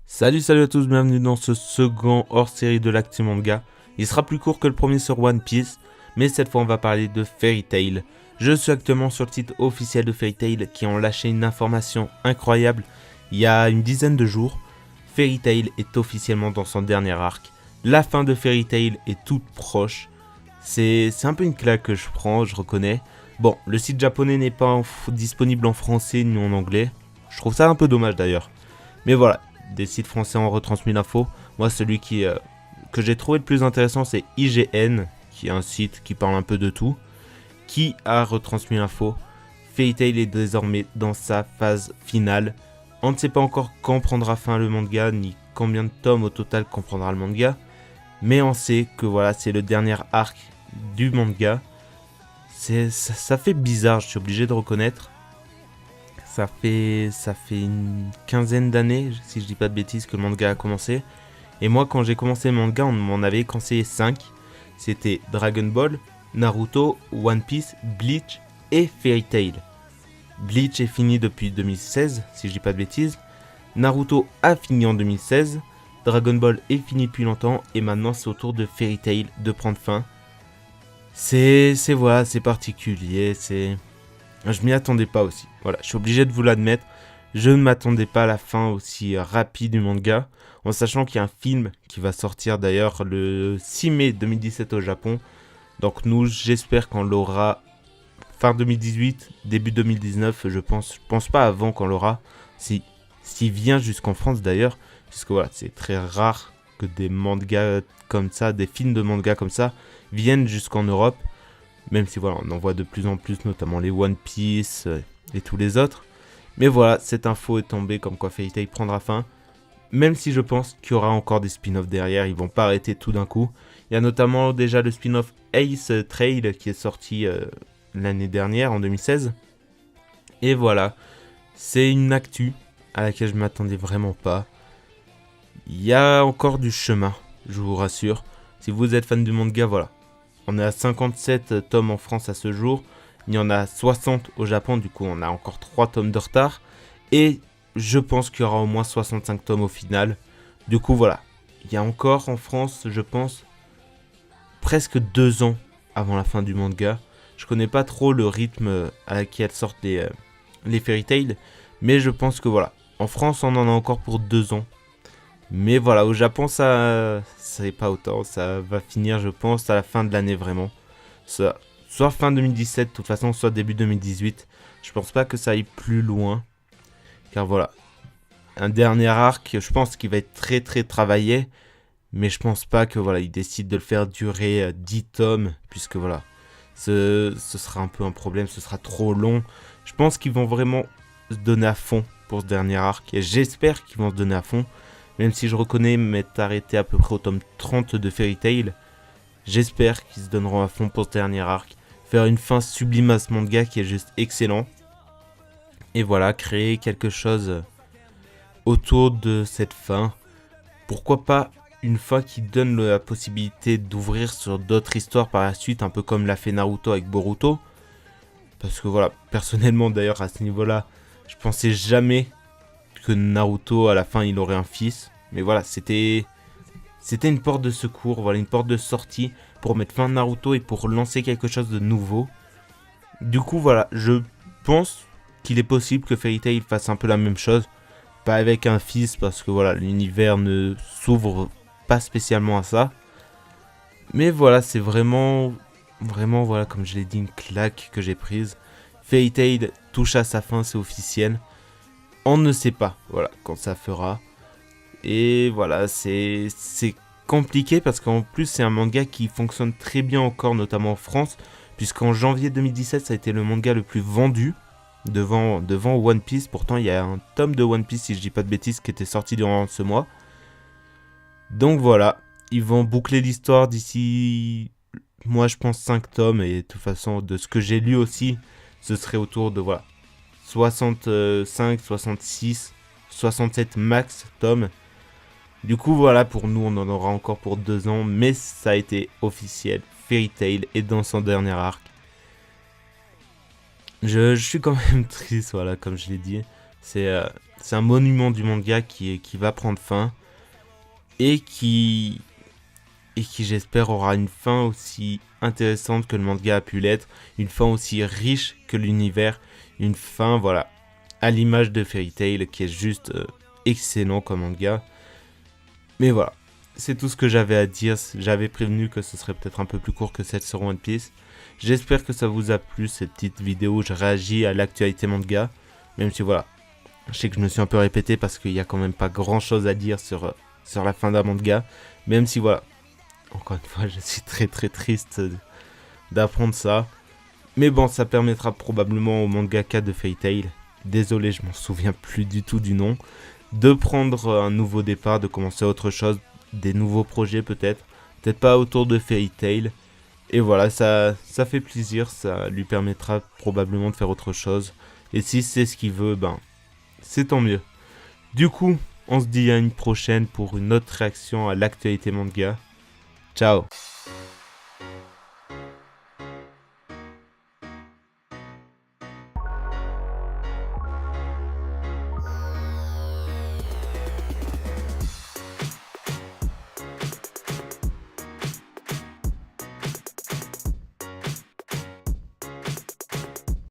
Salut à tous, bienvenue dans ce second hors-série de l'Actu Manga. Il sera plus court que le premier sur One Piece, mais cette fois on va parler de Fairy Tail. Je suis actuellement sur le site officiel de Fairy Tail qui ont lâché une information incroyable il y a une dizaine de jours. Fairy Tail est officiellement dans son dernier arc. La fin de Fairy Tail est toute proche. C'est un peu une claque que je prends, je reconnais. Bon, le site japonais n'est pas disponible en français ni en anglais. Je trouve ça un peu dommage d'ailleurs. Mais voilà, des sites français ont retransmis l'info. Moi, celui que j'ai trouvé le plus intéressant, c'est IGN, qui est un site qui parle un peu de tout, qui a retransmis l'info. Fairy Tail est désormais dans sa phase finale. On ne sait pas encore quand prendra fin le manga, ni combien de tomes au total comprendra le manga. Mais on sait que voilà, c'est le dernier arc du manga. Ça fait bizarre, je suis obligé de reconnaître. Ça fait une quinzaine d'années, si je dis pas de bêtises, que le manga a commencé. Et moi, quand j'ai commencé le manga, on m'en avait conseillé 5. C'était Dragon Ball, Naruto, One Piece, Bleach et Fairy Tail. Bleach est fini depuis 2016, si je dis pas de bêtises. Naruto a fini en 2016. Dragon Ball est fini depuis longtemps. Et maintenant, c'est au tour de Fairy Tail de prendre fin. C'est particulier, Je m'y attendais pas aussi. Voilà, je suis obligé de vous l'admettre. Je ne m'attendais pas à la fin aussi rapide du manga. En sachant qu'il y a un film qui va sortir d'ailleurs le 6 mai 2017 au Japon. Donc nous, j'espère qu'on l'aura fin 2018, début 2019. Je pense pas avant qu'on l'aura. S'il vient jusqu'en France d'ailleurs. Puisque voilà, c'est très rare que des mangas comme ça, des films de manga comme ça, viennent jusqu'en Europe. Même si voilà, on en voit de plus en plus, notamment les One Piece et tous les autres. Mais voilà, cette info est tombée comme quoi Fairy Tail prendra fin. Même si je pense qu'il y aura encore des spin-offs derrière, ils vont pas arrêter tout d'un coup. Il y a notamment déjà le spin-off Ace Trail qui est sorti l'année dernière, en 2016. Et voilà, c'est une actu à laquelle je m'attendais vraiment pas. Il y a encore du chemin, je vous rassure. Si vous êtes fan du manga, voilà. On est à 57 tomes en France à ce jour. Il y en a 60 au Japon, du coup on a encore 3 tomes de retard. Et je pense qu'il y aura au moins 65 tomes au final. Du coup voilà, il y a encore en France, je pense, presque 2 ans avant la fin du manga. Je connais pas trop le rythme à laquelle sortent les Fairy Tail. Mais je pense que voilà, en France on en a encore pour 2 ans. Mais voilà, au Japon, ça c'est pas autant. Ça va finir, je pense, à la fin de l'année vraiment. Soit fin 2017, de toute façon, soit début 2018. Je pense pas que ça aille plus loin. Car voilà, un dernier arc, je pense qu'il va être très très travaillé. Mais je pense pas que voilà, il décide de le faire durer 10 tomes. Puisque voilà, ce sera un peu un problème, ce sera trop long. Je pense qu'ils vont vraiment se donner à fond pour ce dernier arc. Et j'espère qu'ils vont se donner à fond. Même si je reconnais m'être arrêté à peu près au tome 30 de Fairy Tail, j'espère qu'ils se donneront à fond pour ce dernier arc. Faire une fin sublime à ce manga qui est juste excellent. Et voilà, créer quelque chose autour de cette fin. Pourquoi pas une fin qui donne la possibilité d'ouvrir sur d'autres histoires par la suite, un peu comme l'a fait Naruto avec Boruto. Parce que voilà, personnellement d'ailleurs à ce niveau-là, je pensais jamais que Naruto à la fin il aurait un fils. Mais voilà, c'était une porte de secours, voilà, une porte de sortie pour mettre fin à Naruto et pour lancer quelque chose de nouveau. Du coup voilà, je pense qu'il est possible que Fairy Tail fasse un peu la même chose. Pas avec un fils parce que voilà, l'univers ne s'ouvre pas spécialement à ça. Mais voilà, c'est vraiment voilà, comme je l'ai dit, une claque que j'ai prise. Fairy Tail touche à sa fin, c'est officiel. On ne sait pas, voilà, quand ça fera. Et voilà, c'est compliqué parce qu'en plus c'est un manga qui fonctionne très bien encore, notamment en France. Puisqu'en janvier 2017, ça a été le manga le plus vendu devant One Piece. Pourtant, il y a un tome de One Piece, si je dis pas de bêtises, qui était sorti durant ce mois. Donc voilà, ils vont boucler l'histoire d'ici, moi je pense 5 tomes. Et de toute façon, de ce que j'ai lu aussi, ce serait autour de voilà 65, 66, 67 max tomes. Du coup voilà, pour nous on en aura encore pour 2 ans, mais ça a été officiel. Fairy Tail est dans son dernier arc. Je suis quand même triste, voilà, comme je l'ai dit. C'est un monument du manga qui va prendre fin et qui j'espère aura une fin aussi intéressante que le manga a pu l'être, une fin aussi riche que l'univers, une fin voilà à l'image de Fairy Tail qui est juste excellent comme manga. Mais voilà, c'est tout ce que j'avais à dire. J'avais prévenu que ce serait peut-être un peu plus court que cette sur One Piece. J'espère que ça vous a plu cette petite vidéo où je réagis à l'actualité manga, même si voilà, je sais que je me suis un peu répété parce qu'il y a quand même pas grand chose à dire sur la fin d'un manga, même si voilà, encore une fois je suis très très triste d'apprendre ça. Mais bon, ça permettra probablement au mangaka de Fairy Tail, désolé je m'en souviens plus du tout du nom, de prendre un nouveau départ, de commencer autre chose, des nouveaux projets peut-être pas autour de Fairy Tail. Et voilà, ça fait plaisir, ça lui permettra probablement de faire autre chose. Et si c'est ce qu'il veut, ben c'est tant mieux. Du coup, on se dit à une prochaine pour une autre réaction à l'actualité manga. Ciao.